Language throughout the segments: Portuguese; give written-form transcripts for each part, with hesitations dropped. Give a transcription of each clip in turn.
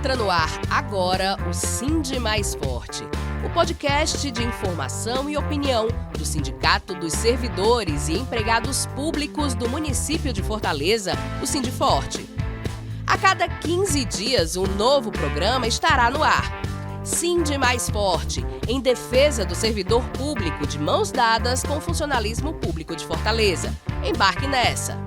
Entra no ar agora o Sindi Mais Forte, o podcast de informação e opinião do Sindicato dos Servidores e Empregados Públicos do município de Fortaleza, o Sindiforte. A cada 15 dias, um novo programa estará no ar. Sindi Mais Forte, em defesa do servidor público, de mãos dadas com o funcionalismo público de Fortaleza. Embarque nessa!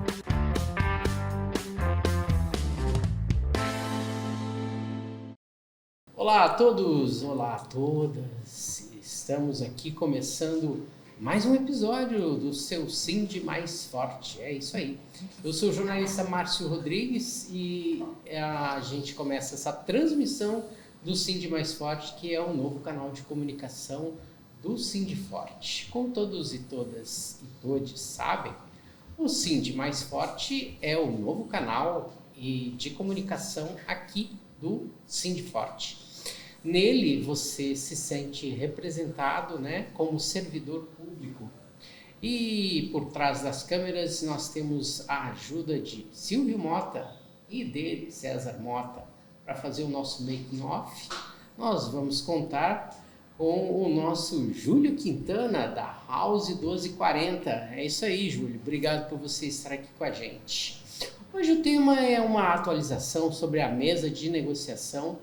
Olá a todos, olá a todas. Estamos aqui começando mais um episódio do seu Sindi Mais Forte. É isso aí. Eu sou o jornalista Márcio Rodrigues e a gente começa essa transmissão do Sindi Mais Forte, que é o novo canal de comunicação do Sindiforte. Como todos e todas e todes sabem, o Sindi Mais Forte é o novo canal de comunicação aqui do Sindiforte. Nele você se sente representado, como servidor público. E por trás das câmeras nós temos a ajuda de Silvio Mota e dele, César Mota, para fazer o nosso making off. Nós vamos contar com o nosso Júlio Quintana, da House 1240. É isso aí, Júlio. Obrigado por você estar aqui com a gente. Hoje o tema é uma atualização sobre a mesa de negociação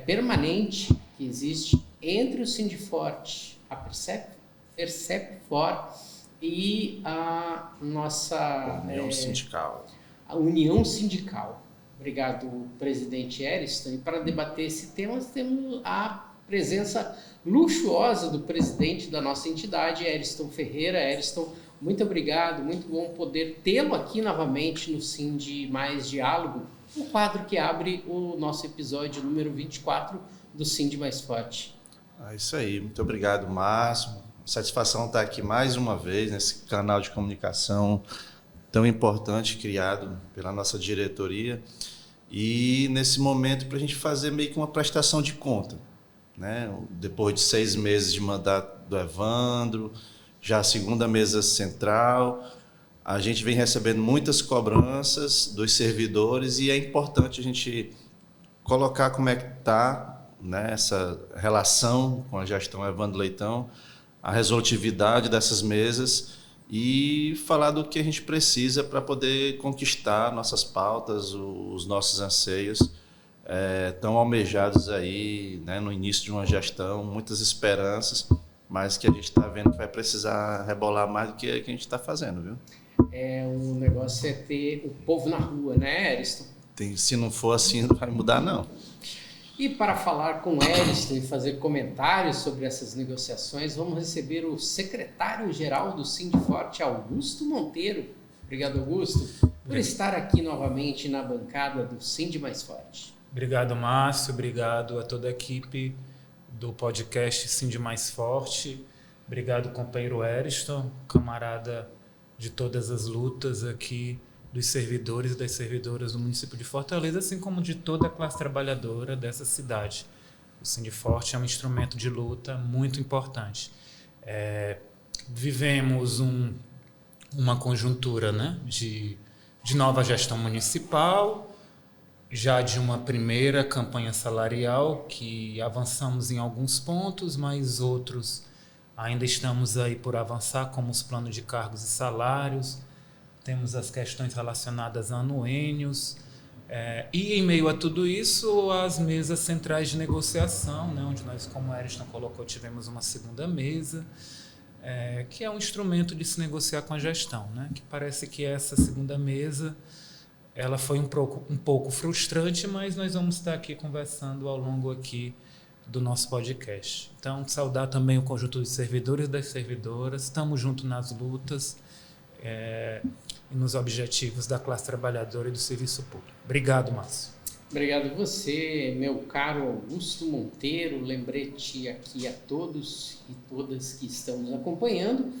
permanente que existe entre o Sindiforte, a Percepfor e a nossa União Sindical. A União Sindical. Obrigado, presidente Ariston. E para debater esse tema, nós temos a presença luxuosa do presidente da nossa entidade, Ariston Ferreira. Ariston, muito obrigado, muito bom poder tê-lo aqui novamente no Sindi Mais Diálogo, um quadro que abre o nosso episódio número 24 do Sindi Mais Forte. Isso aí, muito obrigado, Márcio. Satisfação estar aqui mais uma vez nesse canal de comunicação tão importante criado pela nossa diretoria e nesse momento para a gente fazer meio que uma prestação de conta, Depois de 6 meses de mandato do Evandro, já a segunda mesa central, a gente vem recebendo muitas cobranças dos servidores e é importante a gente colocar como é que está essa relação com a gestão Evandro Leitão, a resolutividade dessas mesas e falar do que a gente precisa para poder conquistar nossas pautas, os nossos anseios tão almejados aí, no início de uma gestão, muitas esperanças, mas que a gente está vendo que vai precisar rebolar mais do que a gente está fazendo, viu? O negócio é ter o povo na rua, Ariston? Se não for assim, não vai mudar, não. E para falar com Ariston e fazer comentários sobre essas negociações, vamos receber o secretário-geral do Sindiforte, Augusto Monteiro. Obrigado, Augusto, por estar aqui novamente na bancada do Sindi Mais Forte. Obrigado, Márcio. Obrigado a toda a equipe do podcast Sindi Mais Forte. Obrigado, companheiro Ariston, camarada de todas as lutas aqui dos servidores e das servidoras do município de Fortaleza, assim como de toda a classe trabalhadora dessa cidade. O Sindiforte é um instrumento de luta muito importante. Vivemos uma conjuntura de nova gestão municipal, já de uma primeira campanha salarial, que avançamos em alguns pontos, mas outros ainda estamos aí por avançar, como os planos de cargos e salários. Temos as questões relacionadas a anuênios. E, em meio a tudo isso, as mesas centrais de negociação, onde nós, como a Ariston colocou, tivemos uma segunda mesa, que é um instrumento de se negociar com a gestão. Que parece que essa segunda mesa ela foi um pouco frustrante, mas nós vamos estar aqui conversando ao longo aqui do nosso podcast. Então, saudar também o conjunto dos servidores e das servidoras. Estamos juntos nas lutas e nos objetivos da classe trabalhadora e do serviço público. Obrigado, Márcio. Obrigado a você, meu caro Augusto Monteiro. Lembrete aqui a todos e todas que estão nos acompanhando.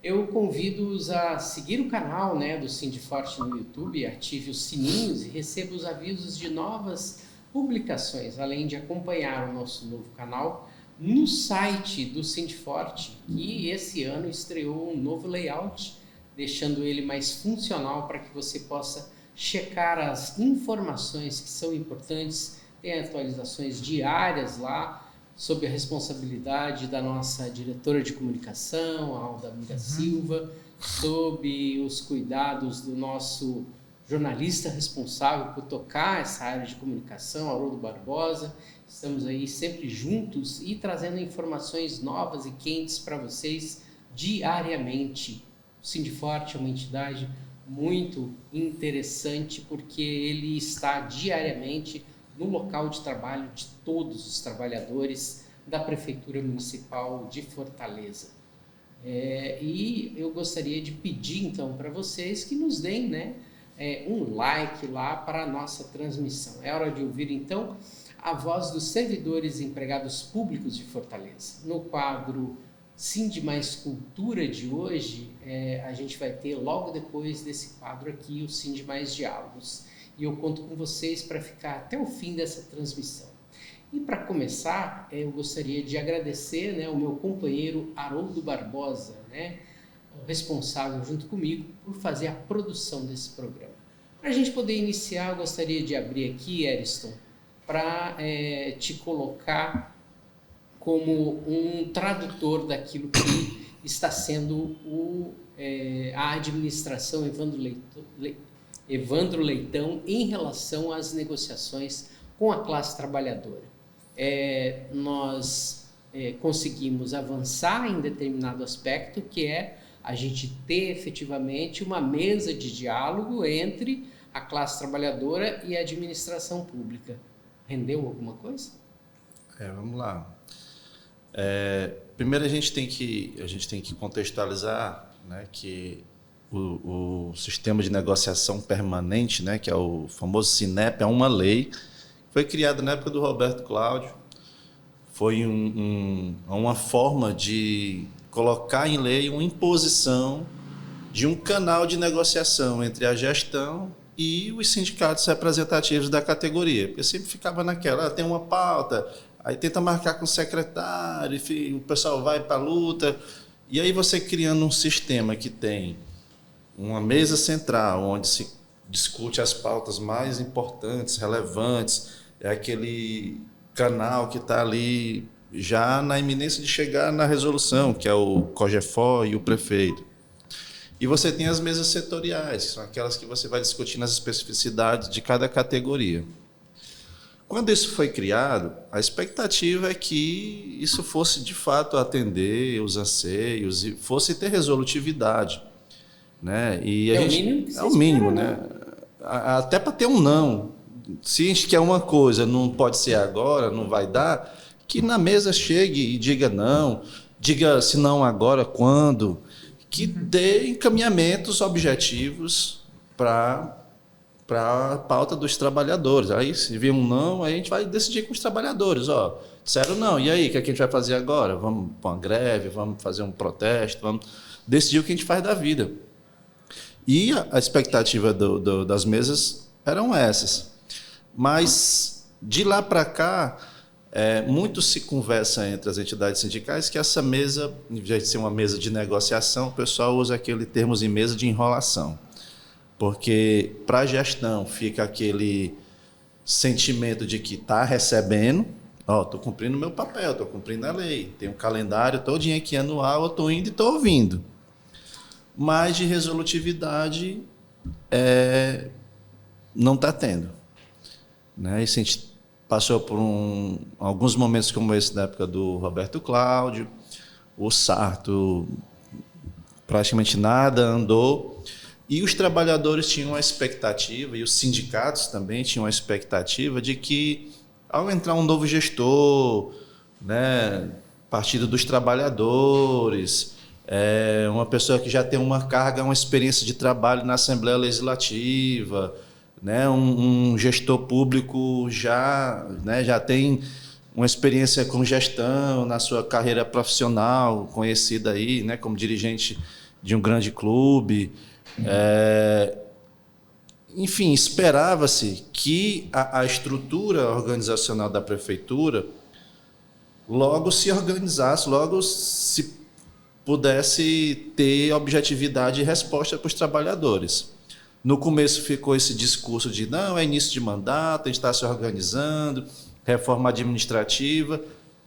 Eu convido-os a seguir o canal do Sindiforte no YouTube, ative os sininhos e receba os avisos de novas publicações, além de acompanhar o nosso novo canal no site do Sindiforte, que esse ano estreou um novo layout, deixando ele mais funcional para que você possa checar as informações que são importantes tem atualizações diárias lá, sob a responsabilidade da nossa diretora de comunicação, a Aldamira Silva, sob os cuidados do nosso jornalista responsável por tocar essa área de comunicação, Haroldo Barbosa. Estamos aí sempre juntos e trazendo informações novas e quentes para vocês diariamente. O Sindiforte é uma entidade muito interessante porque ele está diariamente no local de trabalho de todos os trabalhadores da Prefeitura Municipal de Fortaleza. E eu gostaria de pedir então para vocês que nos deem, né, um like lá para a nossa transmissão. É hora de ouvir então a voz dos servidores e empregados públicos de Fortaleza. No quadro Sind Mais Cultura de hoje, a gente vai ter logo depois desse quadro aqui o Sind Mais Diálogos. E eu conto com vocês para ficar até o fim dessa transmissão. E para começar, eu gostaria de agradecer, né, o meu companheiro Haroldo Barbosa, né, responsável junto comigo por fazer a produção desse programa. Para a gente poder iniciar, eu gostaria de abrir aqui, Ariston, para te colocar como um tradutor daquilo que está sendo a administração Evandro Leitão em relação às negociações com a classe trabalhadora. Nós conseguimos avançar em determinado aspecto, que é a gente ter efetivamente uma mesa de diálogo entre a classe trabalhadora e a administração pública. Rendeu alguma coisa? Vamos lá. Primeiro a gente tem que contextualizar, né, que o sistema de negociação permanente, né, que é o famoso SINEP, é uma lei que foi criada na época do Roberto Cláudio. Foi uma forma de colocar em lei uma imposição de um canal de negociação entre a gestão e os sindicatos representativos da categoria. Porque sempre ficava naquela, tem uma pauta, aí tenta marcar com o secretário, enfim, o pessoal vai para a luta. E aí você criando um sistema que tem uma mesa central, onde se discute as pautas mais importantes, relevantes, é aquele canal que está ali já na iminência de chegar na resolução, que é o COGEFOR e o prefeito. E você tem as mesas setoriais, que são aquelas que você vai discutindo as especificidades de cada categoria. Quando isso foi criado, a expectativa é que isso fosse, de fato, atender os anseios e fosse ter resolutividade, né? E é o mínimo, né? Até para ter um não. Se a gente quer uma coisa, não pode ser agora, não vai dar, que na mesa chegue e diga não, diga se não agora, quando, que dê encaminhamentos objetivos para a pauta dos trabalhadores. Aí, se vir um não, aí a gente vai decidir com os trabalhadores. Disseram não, e aí, o que a gente vai fazer agora? Vamos para uma greve, vamos fazer um protesto, vamos decidir o que a gente faz da vida. E a expectativa das mesas eram essas. Mas, de lá para cá, muito se conversa entre as entidades sindicais que essa mesa, em vez de ser uma mesa de negociação, o pessoal usa aquele termo em mesa de enrolação. Porque, para a gestão, fica aquele sentimento de que está recebendo, estou cumprindo o meu papel, estou cumprindo a lei, tem um calendário todinho aqui anual, eu estou indo e estou ouvindo. Mas de resolutividade não está tendo. Né? E se a gente passou por alguns momentos como esse na época do Roberto Cláudio, o Sarto praticamente nada andou, e os trabalhadores tinham a expectativa, e os sindicatos também tinham a expectativa de que, ao entrar um novo gestor, né, Partido dos Trabalhadores, uma pessoa que já tem uma carga, uma experiência de trabalho na Assembleia Legislativa, né, um gestor público já tem uma experiência com gestão na sua carreira profissional, conhecida aí, né, como dirigente de um grande clube. Enfim, esperava-se que a estrutura organizacional da prefeitura logo se organizasse, logo se pudesse ter objetividade e resposta para os trabalhadores. No começo ficou esse discurso de não, é início de mandato, a gente está se organizando, reforma administrativa,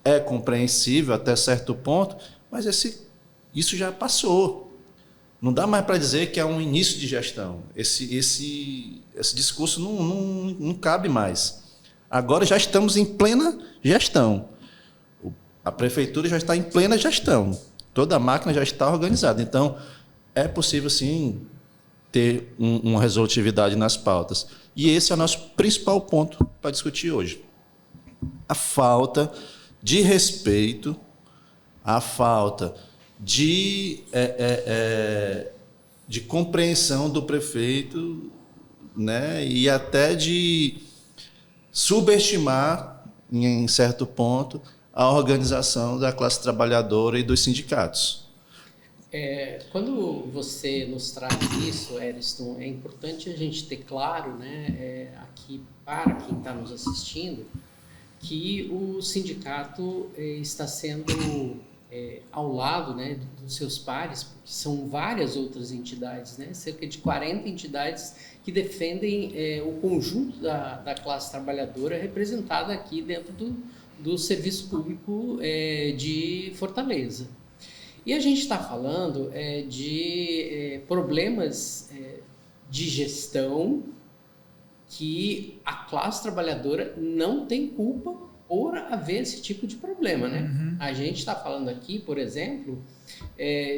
é compreensível até certo ponto, mas isso já passou. Não dá mais para dizer que é um início de gestão. Esse discurso não cabe mais. Agora já estamos em plena gestão. A prefeitura já está em plena gestão. Toda a máquina já está organizada. Então, é possível, sim, ter uma resolutividade nas pautas. E esse é o nosso principal ponto para discutir hoje. A falta de respeito, a falta de compreensão do prefeito, né, e até de subestimar, em certo ponto, a organização da classe trabalhadora e dos sindicatos. Quando você nos traz isso, Ariston, é importante a gente ter claro, né, aqui para quem está nos assistindo, que o sindicato está sendo ao lado, né, dos seus pares, porque são várias outras entidades, né, cerca de 40 entidades que defendem o conjunto da classe trabalhadora representada aqui dentro do serviço público de Fortaleza. E a gente está falando de problemas de gestão que a classe trabalhadora não tem culpa por haver esse tipo de problema, né? Uhum. A gente está falando aqui, por exemplo,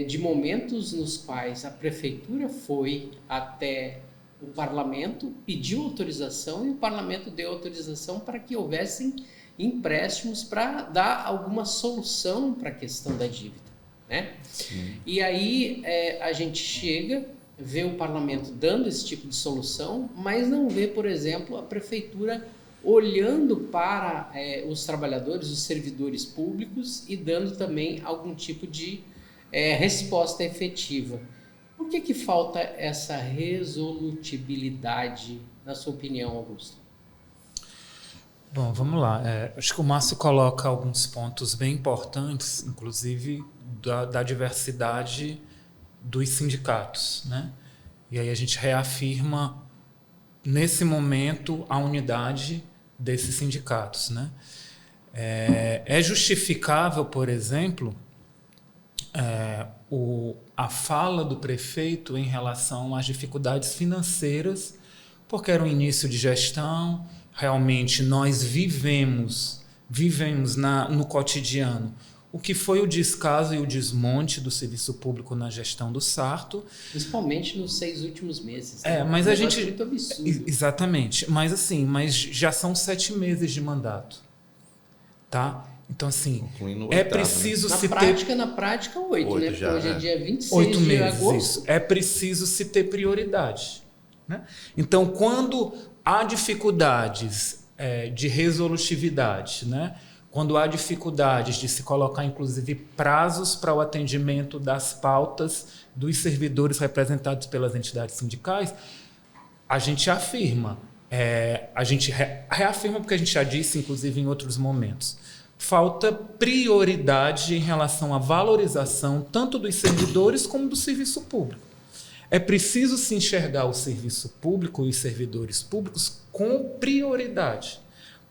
de momentos nos quais a prefeitura foi até o parlamento, pediu autorização e o parlamento deu autorização para que houvessem empréstimos para dar alguma solução para a questão da dívida, né? E aí a gente chega, vê o parlamento dando esse tipo de solução, mas não vê, por exemplo, a prefeitura olhando para os trabalhadores, os servidores públicos e dando também algum tipo de resposta efetiva. Por que falta essa resolutibilidade, na sua opinião, Augusto? Bom, vamos lá. Acho que o Márcio coloca alguns pontos bem importantes, inclusive da diversidade dos sindicatos, né? E aí a gente reafirma, nesse momento, a unidade desses sindicatos, né? É justificável, por exemplo, a fala do prefeito em relação às dificuldades financeiras, porque era um início de gestão. Realmente nós vivemos no cotidiano o que foi o descaso e o desmonte do serviço público na gestão do Sarto. Principalmente nos 6 últimos meses. Né? Mas a gente... muito absurdo. Exatamente. Mas já são 7 meses de mandato. Tá? Então, assim, é preciso se ter... Na prática, 8, né? Porque hoje é dia 26 8 de meses, agosto. Isso. É preciso se ter prioridade. Né? Então, quando há dificuldades de resolutividade, né? Quando há dificuldades de se colocar, inclusive, prazos para o atendimento das pautas dos servidores representados pelas entidades sindicais, a gente afirma, a gente reafirma porque a gente já disse, inclusive, em outros momentos, falta prioridade em relação à valorização tanto dos servidores como do serviço público. É preciso se enxergar o serviço público e os servidores públicos com prioridade.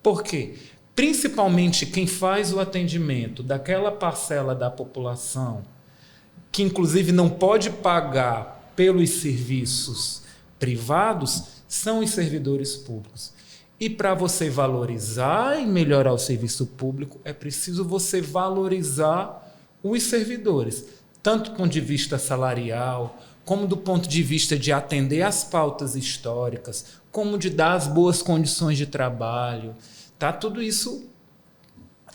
Por quê? Principalmente quem faz o atendimento daquela parcela da população que, inclusive, não pode pagar pelos serviços privados, são os servidores públicos. E para você valorizar e melhorar o serviço público, é preciso você valorizar os servidores, tanto do ponto de vista salarial, como do ponto de vista de atender às pautas históricas, como de dar as boas condições de trabalho. Tá? Tudo isso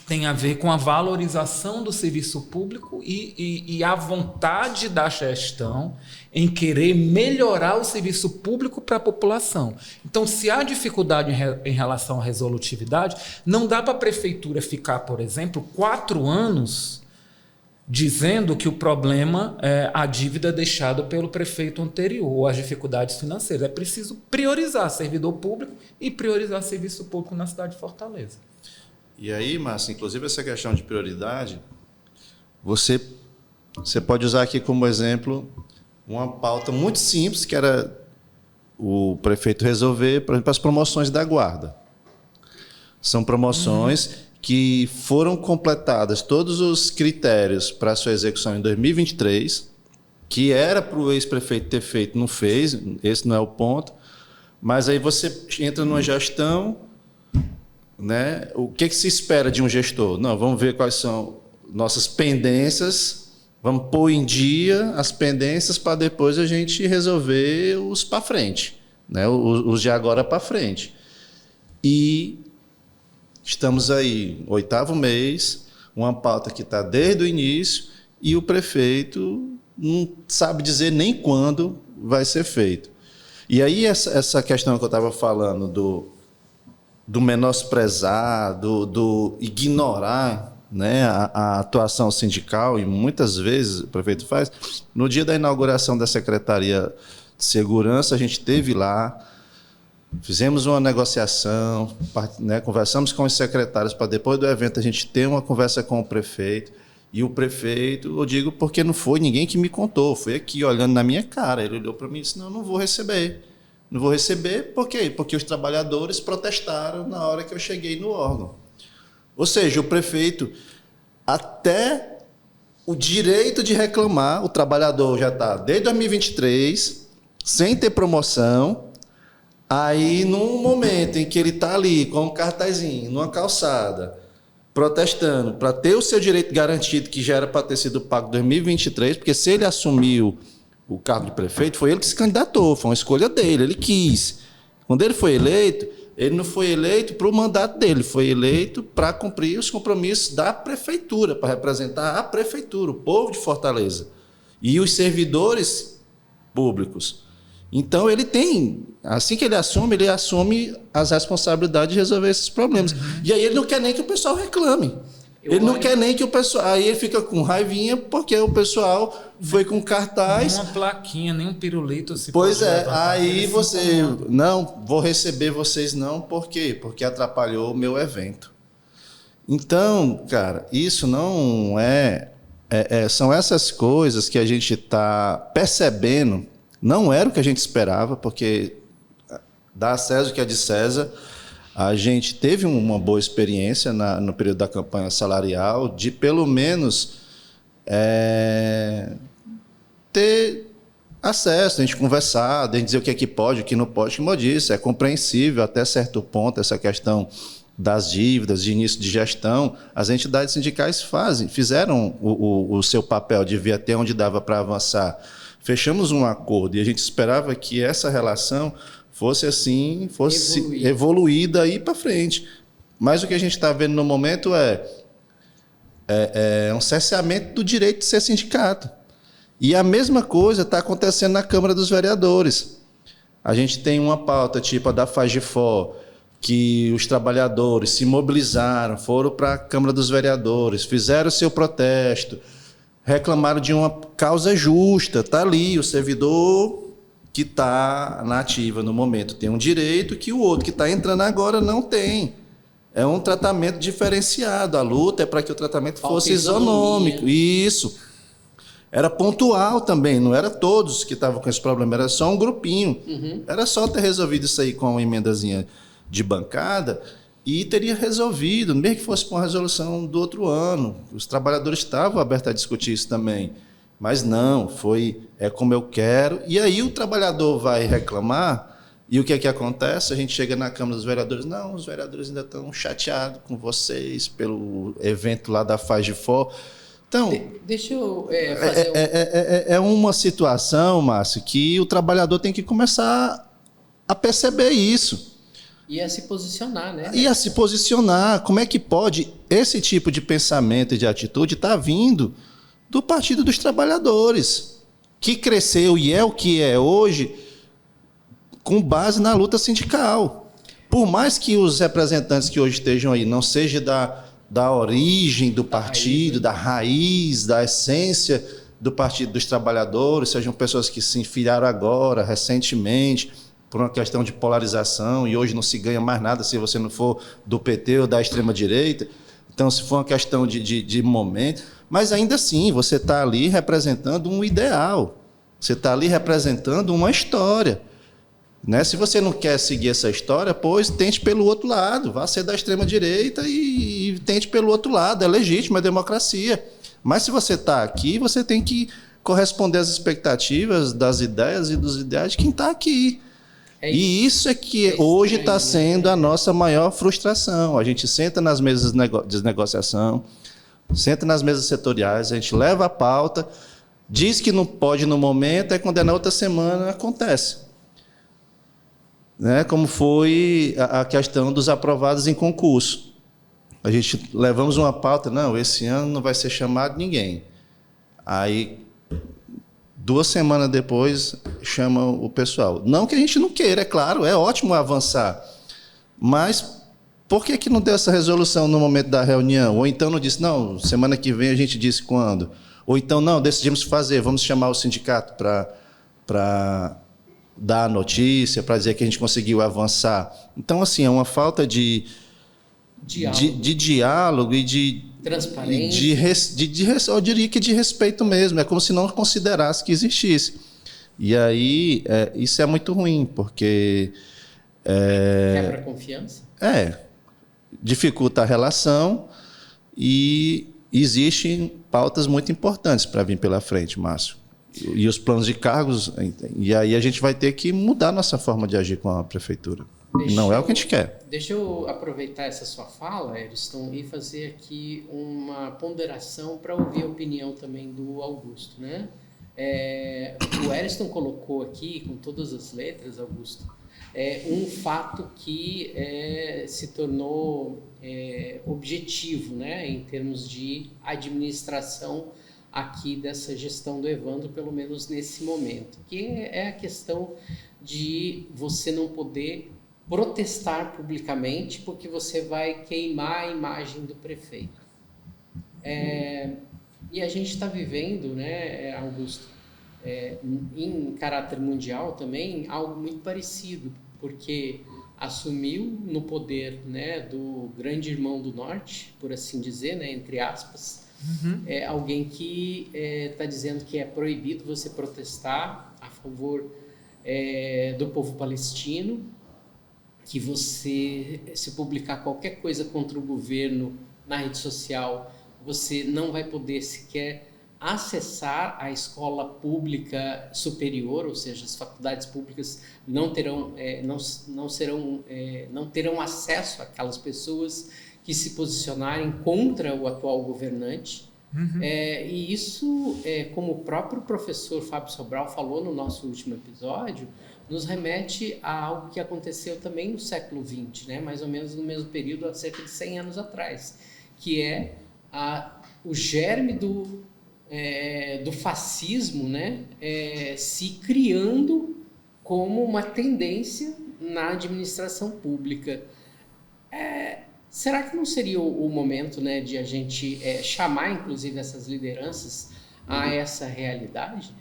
tem a ver com a valorização do serviço público e a vontade da gestão em querer melhorar o serviço público para a população. Então, se há dificuldade em relação à resolutividade, não dá para a prefeitura ficar, por exemplo, 4 anos dizendo que o problema é a dívida deixada pelo prefeito anterior ou as dificuldades financeiras. É preciso priorizar servidor público e priorizar serviço público na cidade de Fortaleza. E aí, Márcio, inclusive essa questão de prioridade, você pode usar aqui como exemplo uma pauta muito simples, que era o prefeito resolver, por exemplo, as promoções da guarda. São promoções que foram completadas todos os critérios para a sua execução em 2023, que era para o ex-prefeito ter feito, não fez, esse não é o ponto. Mas aí você entra numa gestão, né? O que se espera de um gestor? Não, vamos ver quais são nossas pendências, vamos pôr em dia as pendências para depois a gente resolver os para frente, né? Os de agora para frente. E estamos aí, 8º mês, uma pauta que está desde o início e o prefeito não sabe dizer nem quando vai ser feito. E aí essa questão que eu estava falando do menosprezar, do ignorar, né, a atuação sindical, e muitas vezes o prefeito faz. No dia da inauguração da Secretaria de Segurança, a gente esteve lá, fizemos uma negociação, né, conversamos com os secretários para depois do evento a gente ter uma conversa com o prefeito. E o prefeito, eu digo porque não foi ninguém que me contou, foi aqui olhando na minha cara. Ele olhou para mim e disse: não vou receber. Não vou receber, por quê? Porque os trabalhadores protestaram na hora que eu cheguei no órgão. Ou seja, o prefeito, até o direito de reclamar, o trabalhador já está desde 2023, sem ter promoção. Aí, num momento em que ele está ali com um cartazinho, numa calçada, protestando para ter o seu direito garantido, que já era para ter sido pago em 2023, porque se ele assumiu o cargo de prefeito, foi ele que se candidatou, foi uma escolha dele, ele quis. Quando ele foi eleito, ele não foi eleito para o mandato dele, foi eleito para cumprir os compromissos da prefeitura, para representar a prefeitura, o povo de Fortaleza e os servidores públicos. Então, ele tem, assim que ele assume as responsabilidades de resolver esses problemas. E aí ele não quer nem que o pessoal reclame. Quer nem que o pessoal... Aí ele fica com raivinha porque o pessoal foi com cartaz... Nem uma plaquinha, nem um pirulito se Pois pode é, levantar. aí você... Não, vou receber vocês não, por quê? Porque atrapalhou o meu evento. Então, cara, isso não são essas coisas que a gente está percebendo. Não era o que a gente esperava, porque dá a César o que é de César. A gente teve uma boa experiência no período da campanha salarial, de pelo menos ter acesso, a gente conversar, a gente dizer o que é que pode, o que não pode. Como eu disse, é compreensível até certo ponto essa questão das dívidas, de início de gestão. As entidades sindicais fizeram o seu papel de ver até onde dava para avançar. Fechamos um acordo e a gente esperava que essa relação fosse evoluída aí para frente. Mas o que a gente está vendo no momento é um cerceamento do direito de ser sindicato. E a mesma coisa está acontecendo na Câmara dos Vereadores. A gente tem uma pauta tipo a da FAGEFOR, que os trabalhadores se mobilizaram, foram para a Câmara dos Vereadores, fizeram o seu protesto, reclamaram de uma causa justa. Está ali o servidor que está na ativa no momento tem um direito que o outro que está entrando agora não tem. É um tratamento diferenciado. A luta é para que o tratamento fosse isonômico. Isso. Era pontual também, não era todos que estavam com esse problema, era só um grupinho. Era só ter resolvido isso aí com uma emendazinha de bancada e teria resolvido, mesmo que fosse com uma resolução do outro ano. Os trabalhadores estavam abertos a discutir isso também. Mas não, é como eu quero. E aí o trabalhador vai reclamar, e o que é que acontece? A gente chega na Câmara dos Vereadores, não, os vereadores ainda estão chateados com vocês pelo evento lá da FAGEFOR. Então, deixa eu fazer é uma situação, Márcio, que o trabalhador tem que começar a perceber isso. E a se posicionar, né? E a se posicionar. Como é que pode esse tipo de pensamento e de atitude estar vindo do Partido dos Trabalhadores, que cresceu e é o que é hoje com base na luta sindical. Por mais que os representantes que hoje estejam aí não sejam da origem do partido, da raiz, da essência do Partido dos Trabalhadores, sejam pessoas que se filiaram agora, recentemente, por uma questão de polarização, e hoje não se ganha mais nada se você não for do PT ou da extrema-direita. Então, se for uma questão de momento... Mas, ainda assim, você está ali representando um ideal. Você está ali representando uma história. Né? Se você não quer seguir essa história, pois tente pelo outro lado, vá ser da extrema-direita e tente pelo outro lado, é legítimo, é democracia. Mas se você está aqui, você tem que corresponder às expectativas das ideias e dos ideais de quem está aqui. E isso é que hoje está sendo a nossa maior frustração. A gente senta nas mesas de negociação, senta nas mesas setoriais, a gente leva a pauta, diz que não pode no momento, aí quando é na outra semana acontece. Né? Como foi a questão dos aprovados em concurso. A gente levamos uma pauta, não, esse ano não vai ser chamado ninguém. Aí, 2 semanas depois, chama o pessoal. Não que a gente não queira, é claro, é ótimo avançar. Mas por que não deu essa resolução no momento da reunião? Ou então não disse, não, semana que vem a gente disse quando? Ou então, não, decidimos fazer, vamos chamar o sindicato para dar a notícia, para dizer que a gente conseguiu avançar. Então, assim, é uma falta de diálogo e de transparência. Eu diria que de respeito mesmo. É como se não considerasse que existisse. E aí, isso é muito ruim, porque... Quebra a confiança? Dificulta a relação e existem pautas muito importantes para vir pela frente, Márcio. E os planos de cargos, e aí a gente vai ter que mudar nossa forma de agir com a prefeitura. Não é o que a gente quer. Deixa eu aproveitar essa sua fala, Ariston, e fazer aqui uma ponderação para ouvir a opinião também do Augusto, né? O Ariston colocou aqui, com todas as letras, Augusto, um fato que se tornou objetivo, né, em termos de administração aqui dessa gestão do Evandro, pelo menos nesse momento, que é a questão de você não poder protestar publicamente porque você vai queimar a imagem do prefeito. E a gente está vivendo, né, Augusto, em caráter mundial também, algo muito parecido, porque assumiu no poder, né, do grande irmão do norte, por assim dizer, né, entre aspas, alguém que está dizendo que é proibido você protestar a favor do povo palestino, que você, se publicar qualquer coisa contra o governo na rede social, você não vai poder sequer acessar a escola pública superior, ou seja, as faculdades públicas não terão acesso àquelas pessoas que se posicionarem contra o atual governante. E isso, como o próprio professor Fábio Sobral falou no nosso último episódio, nos remete a algo que aconteceu também no século XX, né? Mais ou menos no mesmo período, há cerca de 100 anos atrás, que é o germe do fascismo, né? Se criando como uma tendência na administração pública. Será que não seria o momento, né, de a gente chamar, inclusive, essas lideranças a essa realidade?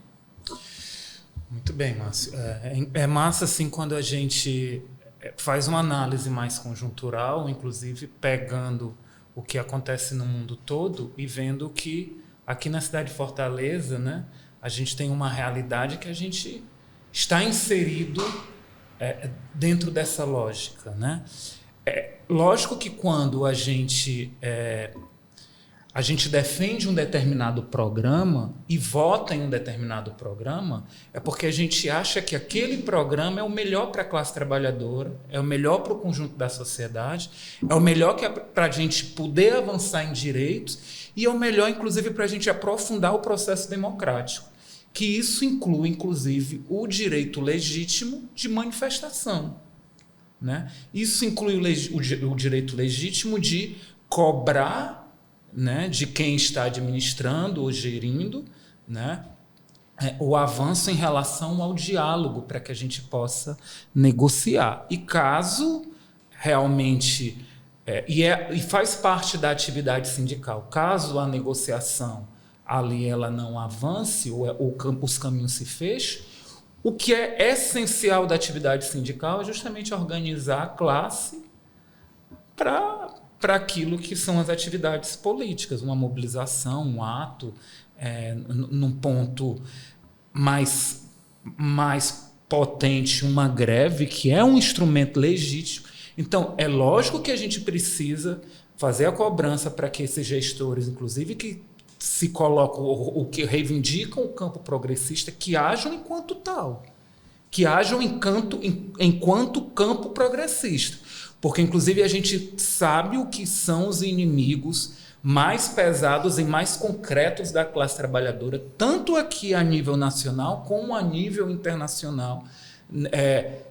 Muito bem, Márcio. É massa, assim, quando a gente faz uma análise mais conjuntural, inclusive pegando o que acontece no mundo todo e vendo que aqui na cidade de Fortaleza, né, a gente tem uma realidade que a gente está inserido dentro dessa lógica, né? Lógico que quando a gente defende um determinado programa e vota em um determinado programa, é porque a gente acha que aquele programa é o melhor para a classe trabalhadora, é o melhor para o conjunto da sociedade, é o melhor para a gente poder avançar em direitos e é o melhor, inclusive, para a gente aprofundar o processo democrático, que isso inclui, inclusive, o direito legítimo de manifestação. Né? Isso inclui o direito legítimo de cobrar, né, de quem está administrando ou gerindo, né, o avanço em relação ao diálogo para que a gente possa negociar. E caso realmente... e faz parte da atividade sindical. Caso a negociação ali ela não avance ou os caminhos se fechem, o que é essencial da atividade sindical é justamente organizar a classe para aquilo que são as atividades políticas, uma mobilização, um ato, num ponto mais potente uma greve, que é um instrumento legítimo. Então, é lógico que a gente precisa fazer a cobrança para que esses gestores, inclusive, que se colocam, o que reivindicam o campo progressista, que ajam enquanto tal, que ajam enquanto campo progressista. Porque, inclusive, a gente sabe o que são os inimigos mais pesados e mais concretos da classe trabalhadora, tanto aqui a nível nacional como a nível internacional,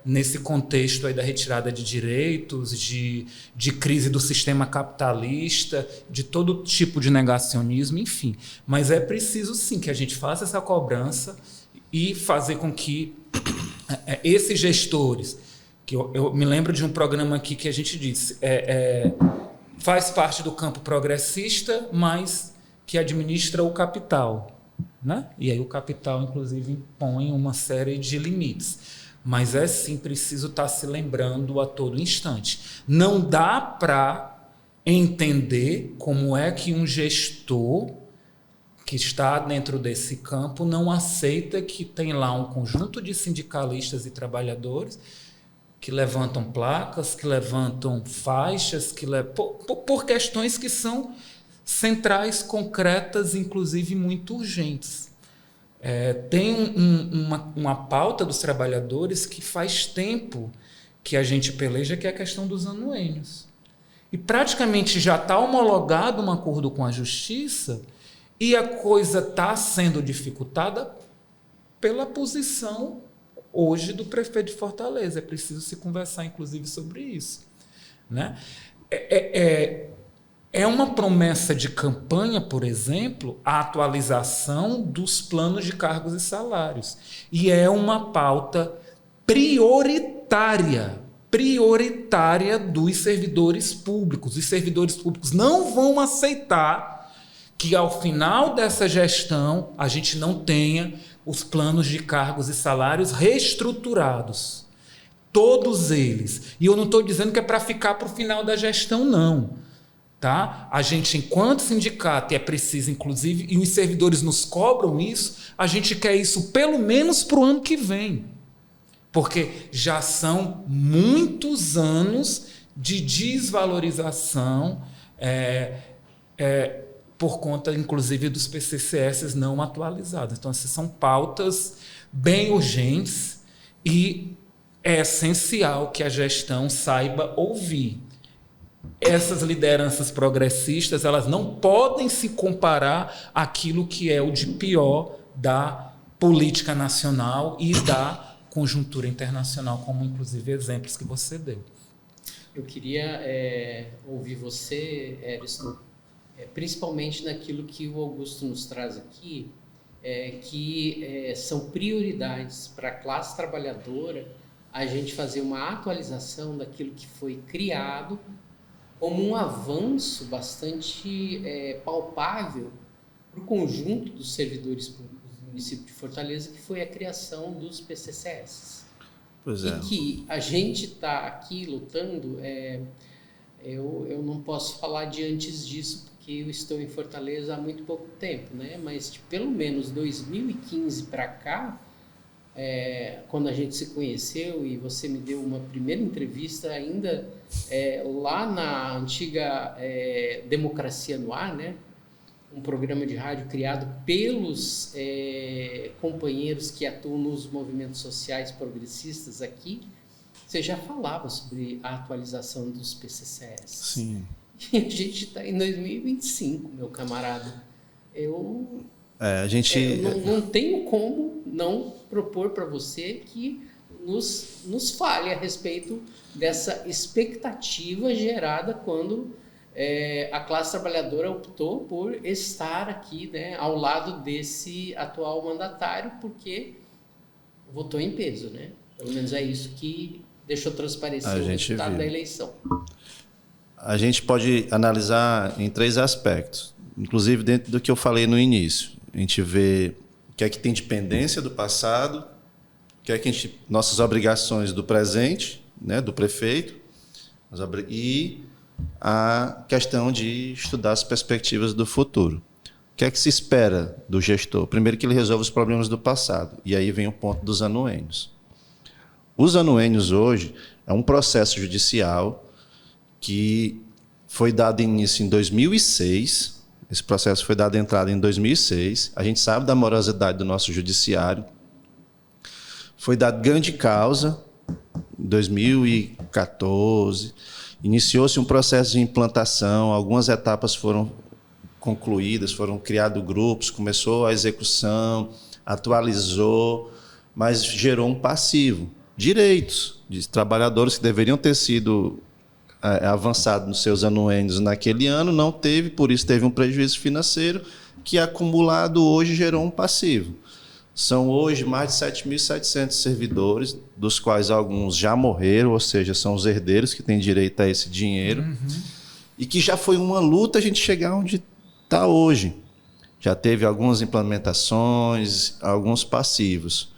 nesse contexto aí da retirada de direitos, de crise do sistema capitalista, de todo tipo de negacionismo, enfim. Mas é preciso, sim, que a gente faça essa cobrança e fazer com que esses gestores, que eu me lembro de um programa aqui que a gente disse, faz parte do campo progressista, mas que administra o capital, né? E aí o capital, inclusive, impõe uma série de limites. Mas é sim preciso estar se lembrando a todo instante. Não dá para entender como é que um gestor que está dentro desse campo não aceita que tem lá um conjunto de sindicalistas e trabalhadores que levantam placas, que levantam faixas, por questões que são centrais, concretas, inclusive muito urgentes. Tem uma pauta dos trabalhadores que faz tempo que a gente peleja, que é a questão dos anuênios. E praticamente já está homologado um acordo com a Justiça e a coisa está sendo dificultada pela posição hoje do prefeito de Fortaleza. É preciso se conversar, inclusive, sobre isso, né? É uma promessa de campanha, por exemplo, a atualização dos planos de cargos e salários. E é uma pauta prioritária dos servidores públicos. Os servidores públicos não vão aceitar que, ao final dessa gestão, a gente não tenha os planos de cargos e salários reestruturados. Todos eles. E eu não estou dizendo que é para ficar para o final da gestão, não. Tá? A gente, enquanto sindicato, e é preciso, inclusive, e os servidores nos cobram isso, a gente quer isso pelo menos para o ano que vem. Porque já são muitos anos de desvalorização por conta, inclusive, dos PCCS não atualizados. Então, essas são pautas bem urgentes e é essencial que a gestão saiba ouvir. Essas lideranças progressistas, elas não podem se comparar àquilo que é o de pior da política nacional e da conjuntura internacional, como inclusive exemplos que você deu. Eu queria ouvir você, Ariston, principalmente naquilo que o Augusto nos traz aqui, que são prioridades para a classe trabalhadora a gente fazer uma atualização daquilo que foi criado como um avanço bastante palpável para o conjunto dos servidores públicos do município de Fortaleza, que foi a criação dos PCCS. Pois e que a gente está aqui lutando, eu não posso falar de antes disso, porque eu estou em Fortaleza há muito pouco tempo, né? Mas de pelo menos 2015 para cá, quando a gente se conheceu e você me deu uma primeira entrevista ainda lá na antiga Democracia no Ar, né? Um programa de rádio criado pelos companheiros que atuam nos movimentos sociais progressistas aqui, você já falava sobre a atualização dos PCCS. Sim. E a gente está em 2025, meu camarada. A gente... não tenho como não propor para você que nos fale a respeito dessa expectativa gerada quando a classe trabalhadora optou por estar aqui, né, ao lado desse atual mandatário, porque votou em peso, né? Pelo menos é isso que deixou transparecer o resultado da eleição. A gente pode analisar em 3 aspectos, inclusive dentro do que eu falei no início. A gente vê o que é que tem de pendência do passado, o que é que nossas obrigações do presente, né, do prefeito, e a questão de estudar as perspectivas do futuro. O que é que se espera do gestor? Primeiro, que ele resolva os problemas do passado, e aí vem o ponto dos anuênios. Os anuênios hoje é um processo judicial que foi dado início em 2006. Esse processo foi dado entrada em 2006. A gente sabe da morosidade do nosso judiciário. Foi dado ganho de causa em 2014. Iniciou-se um processo de implantação. Algumas etapas foram concluídas, foram criados grupos, começou a execução, atualizou, mas gerou um passivo. Direitos de trabalhadores que deveriam ter sido avançado nos seus anuênios naquele ano, não teve, por isso teve um prejuízo financeiro que, acumulado hoje, gerou um passivo. São hoje mais de 7.700 servidores, dos quais alguns já morreram, ou seja, são os herdeiros que têm direito a esse dinheiro, e que já foi uma luta a gente chegar onde está hoje. Já teve algumas implementações, alguns passivos.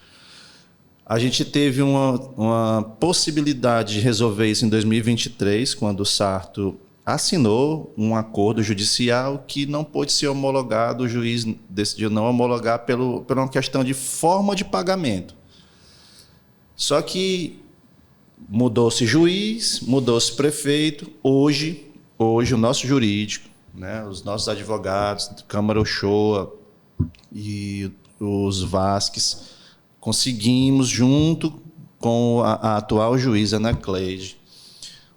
A gente teve uma possibilidade de resolver isso em 2023, quando o Sarto assinou um acordo judicial que não pôde ser homologado, o juiz decidiu não homologar por uma questão de forma de pagamento. Só que mudou-se juiz, mudou-se prefeito. Hoje o nosso jurídico, né, os nossos advogados, Câmara Ochoa e os Vasques, conseguimos, junto com a atual juíza Ana Cleide,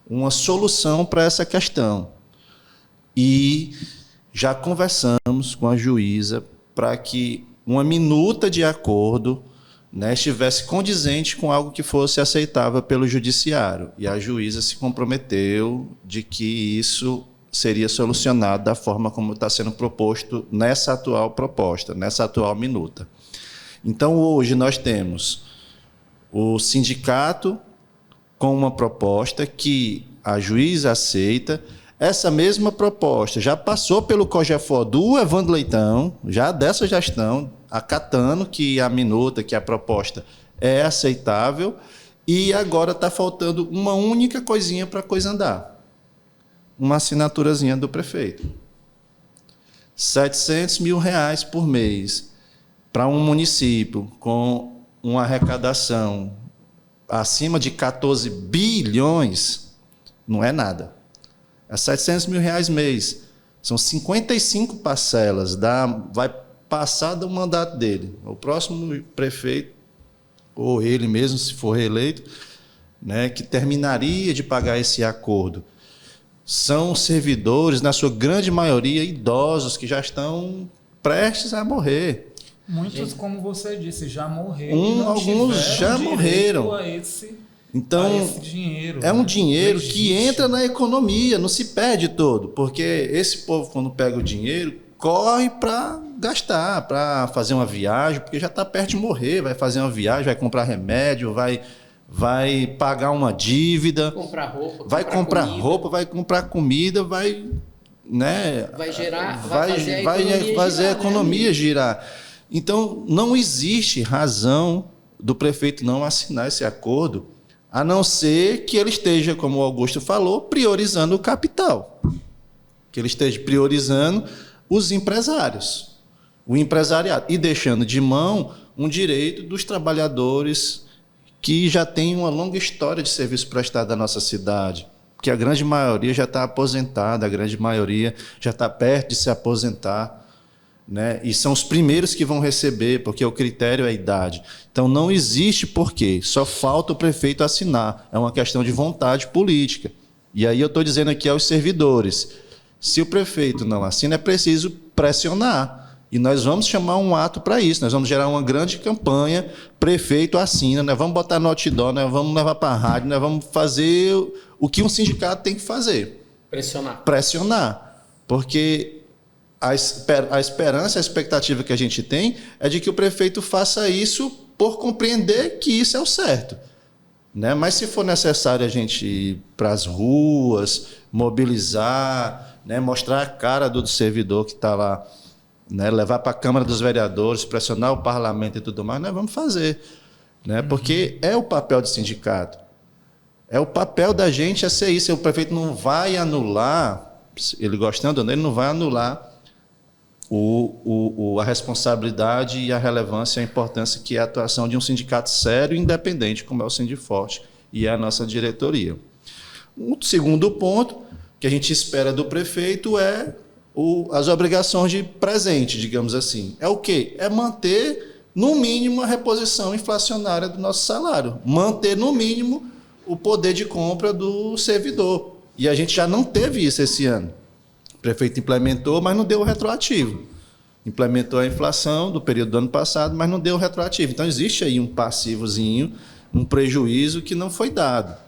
uma solução para essa questão. E já conversamos com a juíza para que uma minuta de acordo, né, estivesse condizente com algo que fosse aceitável pelo judiciário. E a juíza se comprometeu de que isso seria solucionado da forma como está sendo proposto nessa atual proposta, nessa atual minuta. Então, hoje nós temos o sindicato com uma proposta que a juíza aceita. Essa mesma proposta já passou pelo COGEFOR do Evandro Leitão, já dessa gestão, acatando que a minuta, que a proposta é aceitável, e agora está faltando uma única coisinha para a coisa andar. Uma assinaturazinha do prefeito. R$700 mil por mês. Para um município com uma arrecadação acima de 14 bilhões, não é nada. É R$700 mil mês. São 55 parcelas. Vai passar do mandato dele. O próximo prefeito, ou ele mesmo, se for reeleito, né, que terminaria de pagar esse acordo. São servidores, na sua grande maioria, idosos, que já estão prestes a morrer. Muitos, como você disse, já morreram. Alguns já morreram. Então, dinheiro, é um dinheiro que entra na economia, não se perde todo, porque esse povo, quando pega o dinheiro, corre para gastar, para fazer uma viagem, porque já está perto de morrer, vai fazer uma viagem, vai comprar remédio, vai pagar uma dívida, vai comprar roupa, vai comprar comida, vai, né, vai fazer a economia girar. Então, não existe razão do prefeito não assinar esse acordo, a não ser que ele esteja, como o Augusto falou, priorizando o capital, que ele esteja priorizando os empresários, o empresariado, e deixando de mão um direito dos trabalhadores que já têm uma longa história de serviço prestado à nossa cidade, porque a grande maioria já está aposentada, a grande maioria já está perto de se aposentar, né? E são os primeiros que vão receber, porque o critério é a idade. Então, não existe porquê, só falta o prefeito assinar. É uma questão de vontade política. E aí eu estou dizendo aqui aos servidores, se o prefeito não assina, é preciso pressionar. E nós vamos chamar um ato para isso, nós vamos gerar uma grande campanha, prefeito assina, nós vamos botar no outdoor, nós vamos levar para a rádio, nós vamos fazer o que um sindicato tem que fazer. Pressionar. Porque a esperança, a expectativa que a gente tem é de que o prefeito faça isso por compreender que isso é o certo, né? Mas se for necessário a gente ir para as ruas, mobilizar, né? Mostrar a cara do servidor que está lá, né? Levar para a Câmara dos Vereadores, pressionar o parlamento e tudo mais, nós vamos fazer, né? Porque é o papel do sindicato. É o papel da gente é ser isso. O prefeito não vai anular, ele gostando ou não, ele não vai anular a responsabilidade e a relevância e a importância que é a atuação de um sindicato sério e independente, como é o Sindiforte, e é a nossa diretoria. Um segundo ponto que a gente espera do prefeito é as obrigações de presente, digamos assim. É o quê? É manter, no mínimo, a reposição inflacionária do nosso salário. Manter, no mínimo, o poder de compra do servidor. E a gente já não teve isso esse ano. O prefeito implementou, mas não deu o retroativo. Implementou a inflação do período do ano passado, mas não deu o retroativo. Então, existe aí um passivozinho, um prejuízo que não foi dado.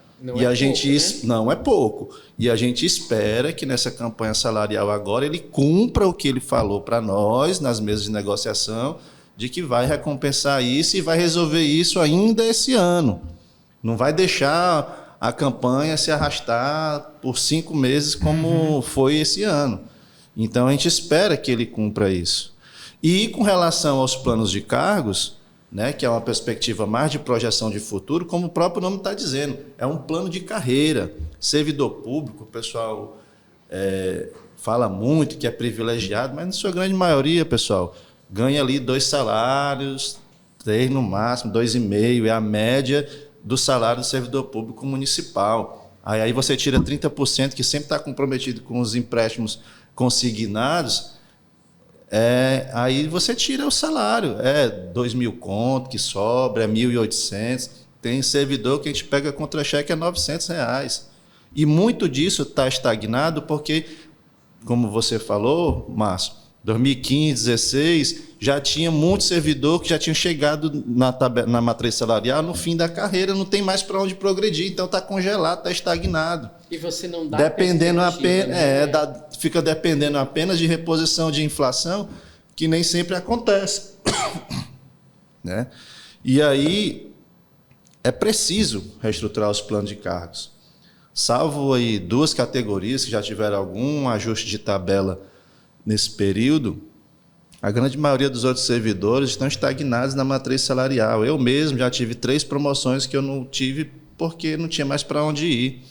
Não é pouco. E a gente espera que nessa campanha salarial agora ele cumpra o que ele falou para nós nas mesas de negociação, de que vai recompensar isso e vai resolver isso ainda esse ano. Não vai deixar a campanha se arrastar por 5 meses como foi esse ano. Então a gente espera que ele cumpra isso. E com relação aos planos de cargos, né, que é uma perspectiva mais de projeção de futuro, como o próprio nome está dizendo, é um plano de carreira. Servidor público, o pessoal fala muito que é privilegiado, mas na sua grande maioria, pessoal, ganha ali 2 salários, 3 no máximo, 2,5, é a média do salário do servidor público municipal. Aí você tira 30%, que sempre está comprometido com os empréstimos consignados, aí você tira o salário, 2.000 conto que sobra, 1.800. Tem servidor que a gente pega contra-cheque a R$900. E muito disso está estagnado porque, como você falou, Márcio, 2015, 2016, já tinha muito servidor que já tinha chegado na matriz salarial no fim da carreira, não tem mais para onde progredir, então está congelado, está estagnado. E você não dá dependendo apenas, fica dependendo apenas de reposição de inflação, que nem sempre acontece. Né? E aí é preciso reestruturar os planos de cargos. Salvo aí 2 categorias que já tiveram algum ajuste de tabela nesse período, a grande maioria dos outros servidores estão estagnados na matriz salarial. Eu mesmo já tive 3 promoções que eu não tive porque não tinha mais para onde ir.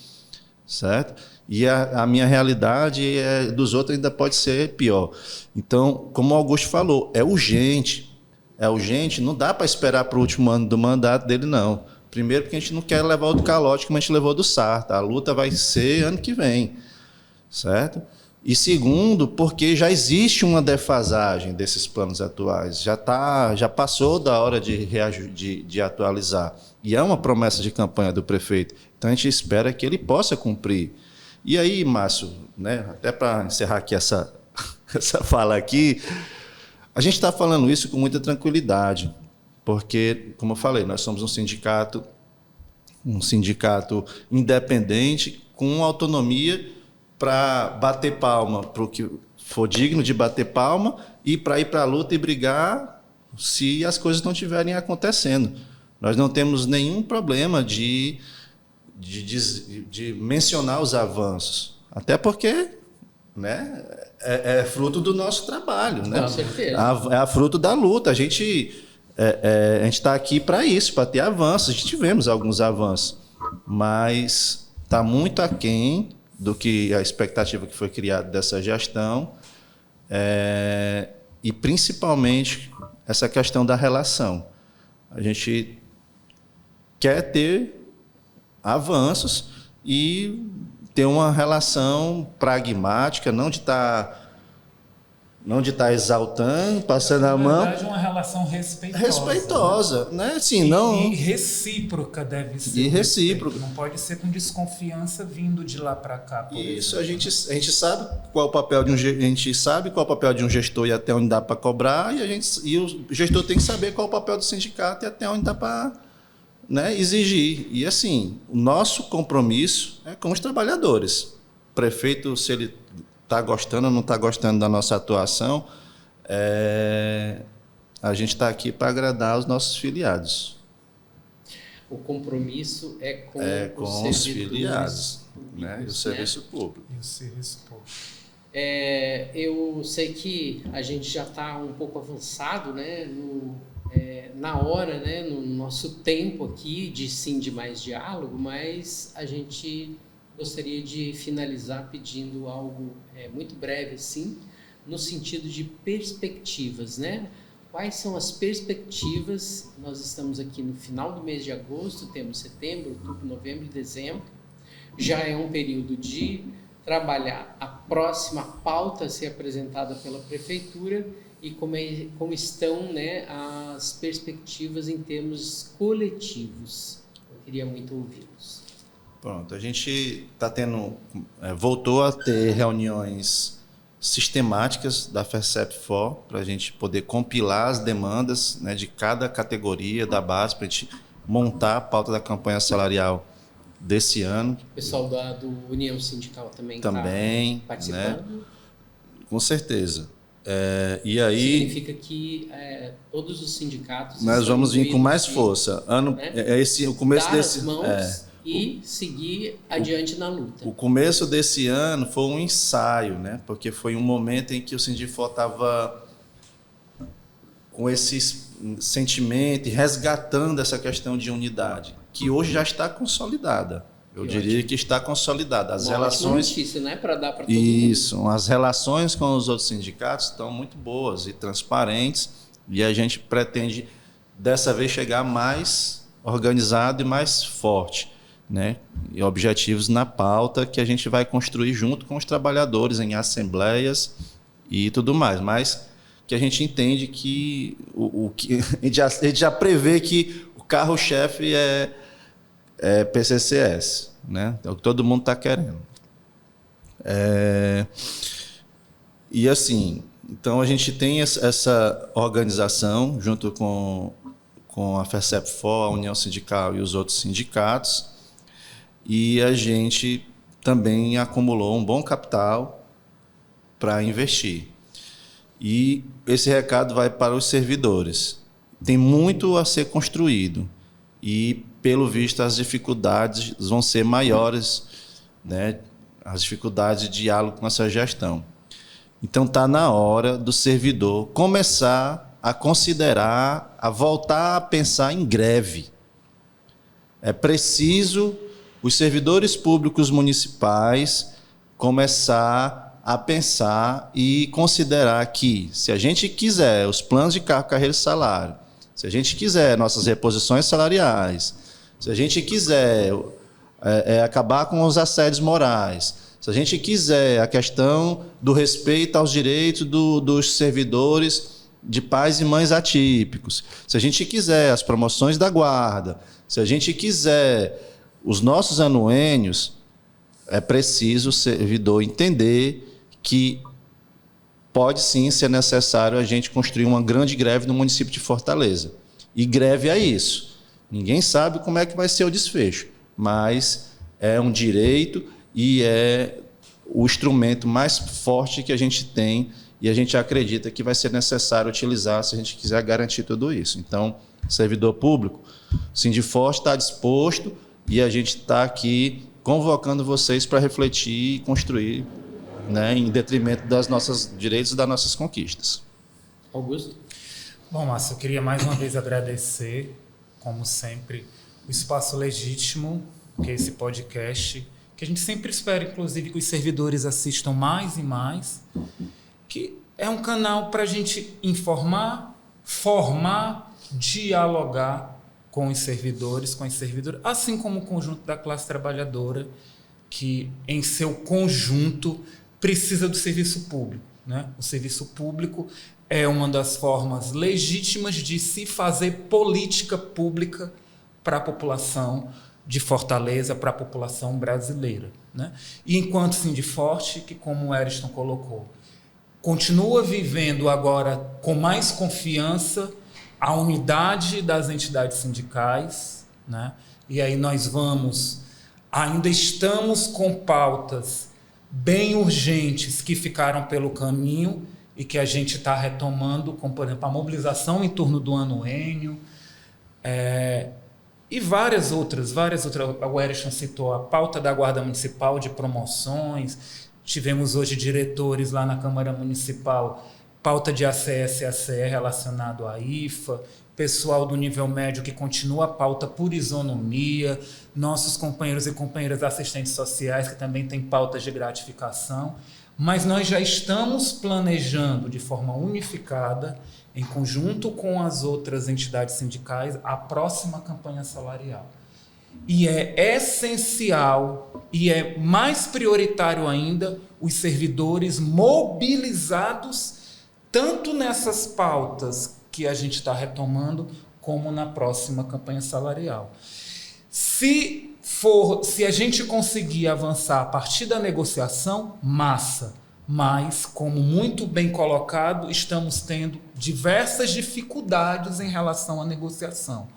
Certo? E a minha realidade dos outros ainda pode ser pior. Então, como o Augusto falou, é urgente, não dá para esperar para o último ano do mandato dele, não. Primeiro, porque a gente não quer levar o calote como a gente levou do Sarta. A luta vai ser ano que vem, certo? E segundo, porque já existe uma defasagem desses planos atuais, já passou da hora de atualizar. E é uma promessa de campanha do prefeito. Então, a gente espera que ele possa cumprir. E aí, Márcio, né, até para encerrar aqui essa fala aqui, a gente está falando isso com muita tranquilidade, porque, como eu falei, nós somos um sindicato independente, com autonomia para bater palma para o que for digno de bater palma e para ir para a luta e brigar se as coisas não estiverem acontecendo. Nós não temos nenhum problema de mencionar os avanços, até porque, né, é fruto do nosso trabalho, né? Com certeza. É fruto da luta. A gente está aqui para isso, para ter avanços. A gente tivemos alguns avanços, mas está muito aquém do que a expectativa que foi criada dessa gestão, e principalmente essa questão da relação. A gente quer ter avanços e ter uma relação pragmática, não de estar exaltando, passando a mão. Na verdade, uma relação respeitosa. Respeitosa, né? Sim, e recíproca deve ser. E recíproca. Não pode ser com desconfiança vindo de lá para cá. Por isso, exemplo. a gente sabe qual é o papel de um gestor e até onde dá para cobrar, e o gestor tem que saber qual é o papel do sindicato e até onde dá para, né, exigir. E assim, o nosso compromisso é com os trabalhadores. O prefeito, se ele está gostando ou não está gostando da nossa atuação, a gente está aqui para agradar os nossos filiados. O compromisso é com os filiados, né? E o serviço público. E o serviço público. Eu sei que a gente já está um pouco avançado, né, na hora, né, no nosso tempo aqui de Sim de Mais Diálogo, mas a gente gostaria de finalizar pedindo algo muito breve, assim, no sentido de perspectivas, né? Quais são as perspectivas? Nós estamos aqui no final do mês de agosto, temos setembro, outubro, novembro e dezembro. Já é um período de trabalhar a próxima pauta a ser apresentada pela Prefeitura e como estão, né, as perspectivas em termos coletivos. Eu queria muito ouvi-los. Pronto, a gente está voltou a ter reuniões sistemáticas da FERCEP-FOR para a gente poder compilar as demandas, né, de cada categoria da base, para a gente montar a pauta da campanha salarial desse ano. O pessoal do União Sindical também está participando? Né? Com certeza. E aí significa que todos os sindicatos nós vamos vir com mais força. O começo desse as mãos e seguir adiante na luta. O começo desse ano foi um ensaio, né? Porque foi um momento em que o Sindifor estava com esse sentimento e resgatando essa questão de unidade, que hoje já está consolidada. Eu diria que está consolidada. As relações, notícia, né? Para dar para todo isso, mundo. As relações com os outros sindicatos estão muito boas e transparentes, e a gente pretende dessa vez chegar mais organizado e mais forte, né? E objetivos na pauta que a gente vai construir junto com os trabalhadores em assembleias e tudo mais, mas que a gente entende que a gente já prevê que o carro-chefe é PCCS, né? É o que todo mundo está querendo. E assim, então a gente tem essa organização junto com a FERCEP-FOR, a União Sindical e os outros sindicatos, e a gente também acumulou um bom capital para investir. E esse recado vai para os servidores. Tem muito a ser construído e, pelo visto, as dificuldades vão ser maiores, né? As dificuldades de diálogo com essa gestão. Então, está na hora do servidor começar a considerar, a voltar a pensar em greve. É preciso os servidores públicos municipais começar a pensar e considerar que, se a gente quiser os planos de cargo, carreira e salário, se a gente quiser nossas reposições salariais, se a gente quiser acabar com os assédios morais, se a gente quiser a questão do respeito aos direitos dos servidores de pais e mães atípicos, se a gente quiser as promoções da guarda, se a gente quiser os nossos anuênios, é preciso o servidor entender que pode sim ser necessário a gente construir uma grande greve no município de Fortaleza. E greve é isso. Ninguém sabe como é que vai ser o desfecho, mas é um direito e é o instrumento mais forte que a gente tem e a gente acredita que vai ser necessário utilizar se a gente quiser garantir tudo isso. Então, servidor público, o Sindifor está disposto e a gente está aqui convocando vocês para refletir e construir, né, em detrimento dos nossos direitos e das nossas conquistas. Augusto? Bom, Márcio, eu queria mais uma vez agradecer, como sempre, o espaço legítimo, que é esse podcast, que a gente sempre espera, inclusive, que os servidores assistam mais e mais, que é um canal para a gente informar, formar, dialogar com os servidores, assim como o conjunto da classe trabalhadora, que em seu conjunto precisa do serviço público, né? O serviço público é uma das formas legítimas de se fazer política pública para a população de Fortaleza, para a população brasileira, né? E enquanto Sindiforte, que como o Ariston colocou, continua vivendo agora com mais confiança a unidade das entidades sindicais, né? E aí ainda estamos com pautas bem urgentes que ficaram pelo caminho e que a gente está retomando, como, por exemplo, a mobilização em torno do anuênio, e várias outras. O Ariston citou a pauta da Guarda Municipal de promoções, tivemos hoje diretores lá na Câmara Municipal, pauta de ACS e ACE relacionado à IFA, pessoal do nível médio que continua a pauta por isonomia, nossos companheiros e companheiras assistentes sociais que também têm pautas de gratificação. mas nós já estamos planejando de forma unificada, em conjunto com as outras entidades sindicais, a próxima campanha salarial. E é essencial e é mais prioritário ainda os servidores mobilizados tanto nessas pautas que a gente está retomando, como na próxima campanha salarial. Se a gente conseguir avançar a partir da negociação, massa. Mas, como muito bem colocado, estamos tendo diversas dificuldades em relação à negociação.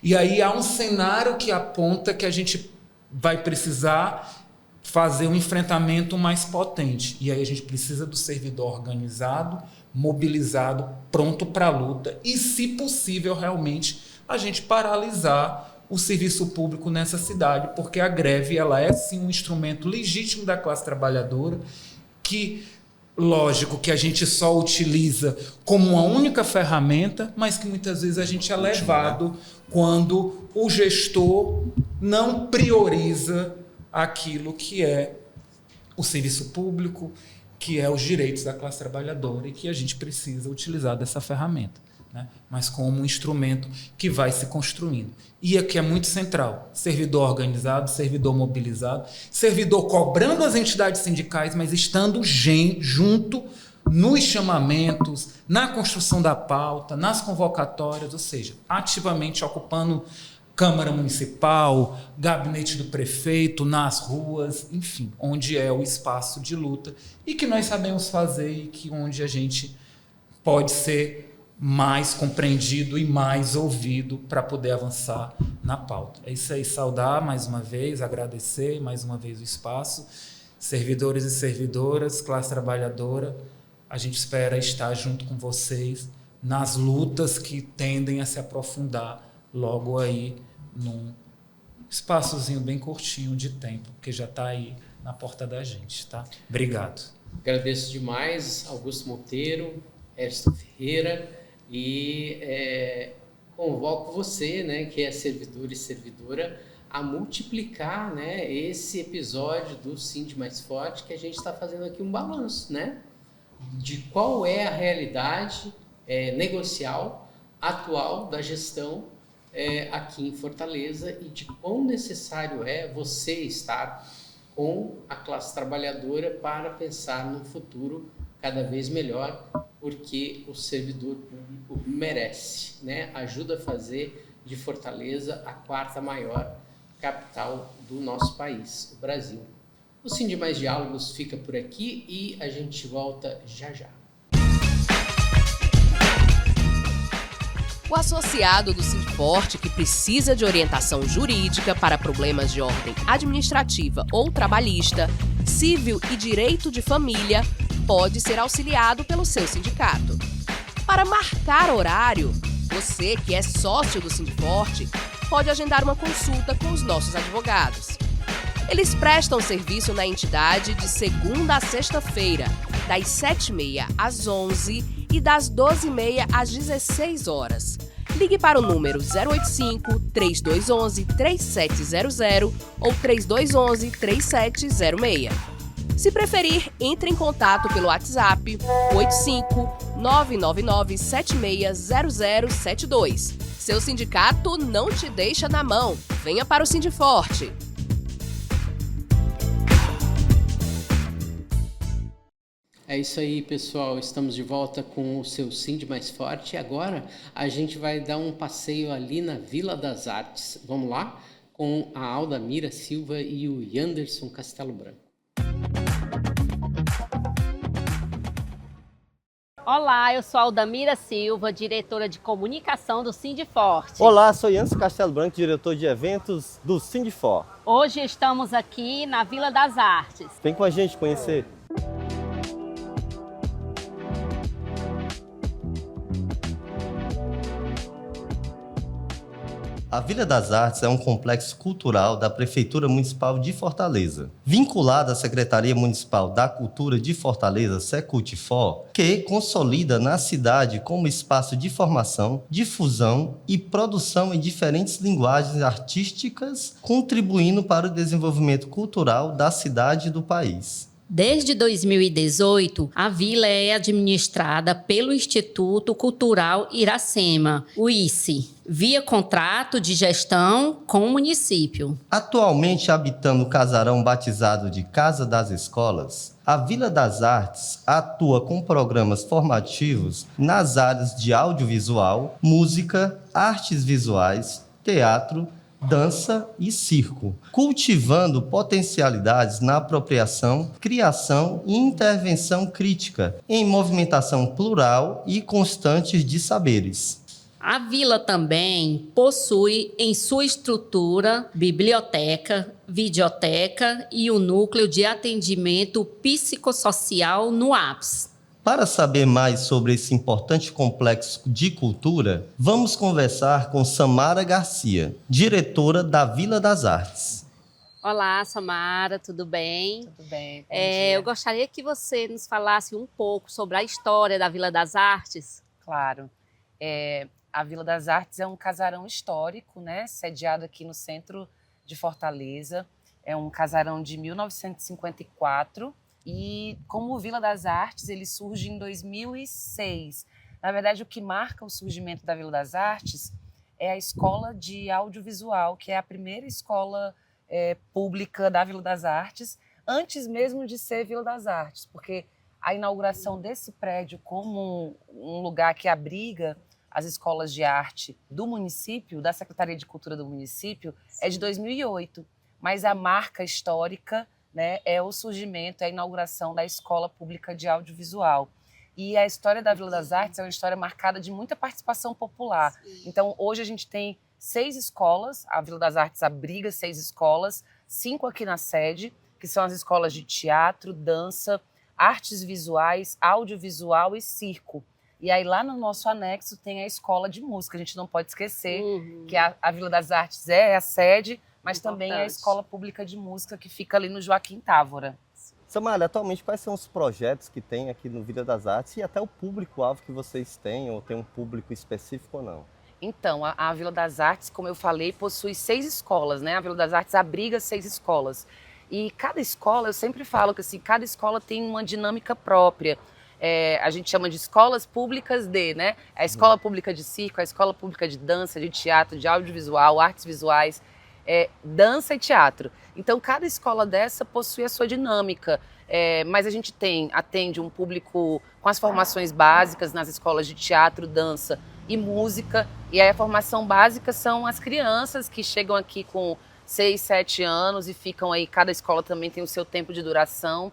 E aí há um cenário que aponta que a gente vai precisar fazer um enfrentamento mais potente. E aí a gente precisa do servidor organizado, mobilizado, pronto para a luta. E, se possível, realmente, a gente paralisar o serviço público nessa cidade, porque a greve ela é, sim, um instrumento legítimo da classe trabalhadora, que, lógico, que a gente só utiliza como uma única ferramenta, mas que muitas vezes a gente é levado quando o gestor não prioriza aquilo que é o serviço público, que é os direitos da classe trabalhadora, e que a gente precisa utilizar dessa ferramenta, né? Mas como um instrumento que vai se construindo. E aqui é muito central: servidor organizado, servidor mobilizado, servidor cobrando as entidades sindicais, mas estando junto nos chamamentos, na construção da pauta, nas convocatórias, ou seja, ativamente ocupando Câmara Municipal, gabinete do prefeito, nas ruas, enfim, onde é o espaço de luta e que nós sabemos fazer, e que onde a gente pode ser mais compreendido e mais ouvido para poder avançar na pauta. É isso aí, saudar mais uma vez, agradecer mais uma vez o espaço. Servidores e servidoras, classe trabalhadora, a gente espera estar junto com vocês nas lutas que tendem a se aprofundar logo aí num espaçozinho bem curtinho de tempo, porque já está aí na porta da gente, tá? Obrigado. Agradeço demais, Augusto Monteiro, Ernesto Ferreira, e convoco você, né, que é servidor e servidora, a multiplicar, né, esse episódio do Sind Mais Forte, que a gente está fazendo aqui um balanço, né, de qual é a realidade negocial atual da gestão aqui em Fortaleza, e de quão necessário é você estar com a classe trabalhadora para pensar no futuro cada vez melhor, porque o servidor público merece, né? Ajuda a fazer de Fortaleza a 4ª maior capital do nosso país, o Brasil. O Sind Mais Diálogos fica por aqui e a gente volta já já. O associado do Sindforte que precisa de orientação jurídica para problemas de ordem administrativa ou trabalhista, civil e direito de família pode ser auxiliado pelo seu sindicato. Para marcar horário, você que é sócio do Sindforte pode agendar uma consulta com os nossos advogados. Eles prestam serviço na entidade de segunda a sexta-feira, das 7h30 às 11h e das 12h30 às 16 horas. Ligue para o número 085-3211-3700 ou 3211-3706. Se preferir, entre em contato pelo WhatsApp 85-999-760072. Seu sindicato não te deixa na mão. Venha para o Sindforte. É isso aí, pessoal. Estamos de volta com o seu Sind Mais Forte. E agora a gente vai dar um passeio ali na Vila das Artes. Vamos lá? Com a Aldamira Silva e o Yanderson Castelo Branco. Olá, eu sou a Aldamira Silva, diretora de comunicação do Sindforte. Olá, sou Yanderson Castelo Branco, diretor de eventos do Sindforte. Hoje estamos aqui na Vila das Artes. Vem com a gente conhecer. A Vila das Artes é um complexo cultural da Prefeitura Municipal de Fortaleza, vinculado à Secretaria Municipal da Cultura de Fortaleza, Secult-For, que consolida na cidade como espaço de formação, difusão e produção em diferentes linguagens artísticas, contribuindo para o desenvolvimento cultural da cidade e do país. Desde 2018, a vila é administrada pelo Instituto Cultural Iracema, o ICE, via contrato de gestão com o município. Atualmente habitando o casarão batizado de Casa das Escolas, a Vila das Artes atua com programas formativos nas áreas de audiovisual, música, artes visuais, teatro, dança e circo, cultivando potencialidades na apropriação, criação e intervenção crítica, em movimentação plural e constante de saberes. A vila também possui em sua estrutura biblioteca, videoteca e o núcleo de atendimento psicossocial no APS. Para saber mais sobre esse importante complexo de cultura, vamos conversar com Samara Garcia, diretora da Vila das Artes. Olá, Samara, tudo bem? Tudo bem. Bom dia. Eu gostaria que você nos falasse um pouco sobre a história da Vila das Artes. Claro. A Vila das Artes é um casarão histórico, né, sediado aqui no centro de Fortaleza. É um casarão de 1954 e, como Vila das Artes, ele surge em 2006. Na verdade, o que marca o surgimento da Vila das Artes é a Escola de Audiovisual, que é a primeira escola pública da Vila das Artes, antes mesmo de ser Vila das Artes, porque a inauguração desse prédio como um lugar que abriga as escolas de arte do município, da Secretaria de Cultura do município, é de 2008. Mas a marca histórica, né, é o surgimento, é a inauguração da Escola Pública de Audiovisual. E a história da Vila das Artes é uma história marcada de muita participação popular. Então, hoje a gente tem 6 escolas, a Vila das Artes abriga 6 escolas, 5 aqui na sede, que são as escolas de teatro, dança, artes visuais, audiovisual e circo. E aí lá no nosso anexo tem a escola de música, a gente não pode esquecer que a Vila das Artes é a sede, mas também é a escola pública de música que fica ali no Joaquim Távora. Samara, atualmente quais são os projetos que tem aqui no Vila das Artes e até o público-alvo que vocês têm, ou tem um público específico ou não? Então, a Vila das Artes, como eu falei, possui 6 escolas, né? A Vila das Artes abriga 6 escolas. E cada escola, eu sempre falo que assim, cada escola tem uma dinâmica própria. A gente chama de escolas públicas né? A escola pública de circo, a escola pública de dança, de teatro, de audiovisual, artes visuais, dança e teatro. Então, cada escola dessa possui a sua dinâmica, mas a gente atende um público com as formações básicas nas escolas de teatro, dança e música. E aí a formação básica são as crianças que chegam aqui com 6, 7 anos e ficam aí, cada escola também tem o seu tempo de duração.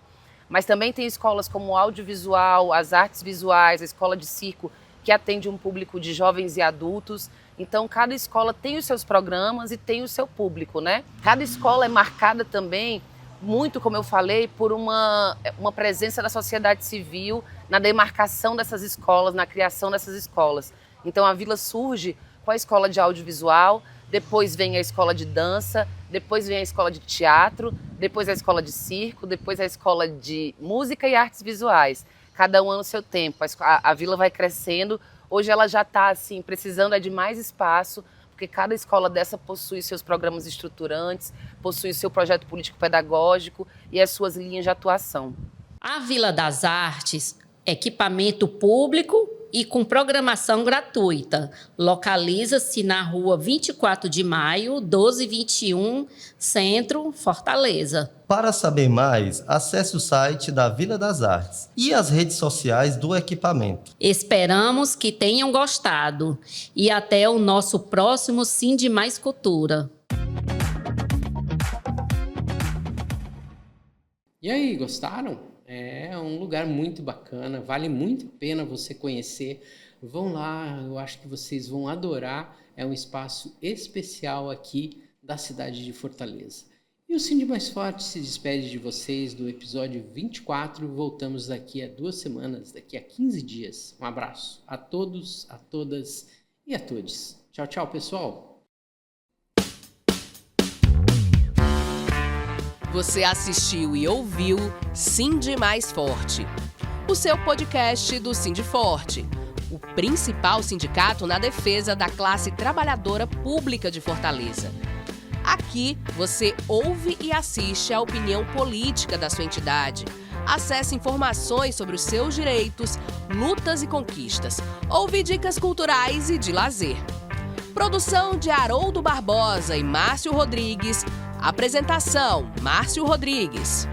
Mas também tem escolas como o audiovisual, as artes visuais, a escola de circo, que atende um público de jovens e adultos. Então, cada escola tem os seus programas e tem o seu público, né? Cada escola é marcada também, muito, como eu falei, por uma presença da sociedade civil na demarcação dessas escolas, na criação dessas escolas. Então, a Vila surge com a escola de audiovisual, depois vem a escola de dança, depois vem a escola de teatro, depois a escola de circo, depois a escola de música e artes visuais. Cada um no seu tempo. A vila vai crescendo. Hoje ela já está assim, precisando de mais espaço, porque cada escola dessa possui seus programas estruturantes, possui seu projeto político-pedagógico e as suas linhas de atuação. A Vila das Artes, equipamento público e com programação gratuita. Localiza-se na rua 24 de maio, 1221, Centro, Fortaleza. Para saber mais, acesse o site da Vila das Artes e as redes sociais do equipamento. Esperamos que tenham gostado e até o nosso próximo Cinde Mais Cultura. E aí, gostaram? É um lugar muito bacana, vale muito a pena você conhecer. Vão lá, eu acho que vocês vão adorar. É um espaço especial aqui da cidade de Fortaleza. E o Cinde Mais Forte se despede de vocês do episódio 24. Voltamos daqui a 2 semanas, daqui a 15 dias. Um abraço a todos, a todas e a todos. Tchau, tchau, pessoal. Você assistiu e ouviu Cinde Mais Forte, o seu podcast do Sindiforte, o principal sindicato na defesa da classe trabalhadora pública de Fortaleza. Aqui você ouve e assiste a opinião política da sua entidade. Acesse informações sobre os seus direitos, lutas e conquistas. Ouve dicas culturais e de lazer. Produção de Haroldo Barbosa e Márcio Rodrigues. Apresentação: Márcio Rodrigues.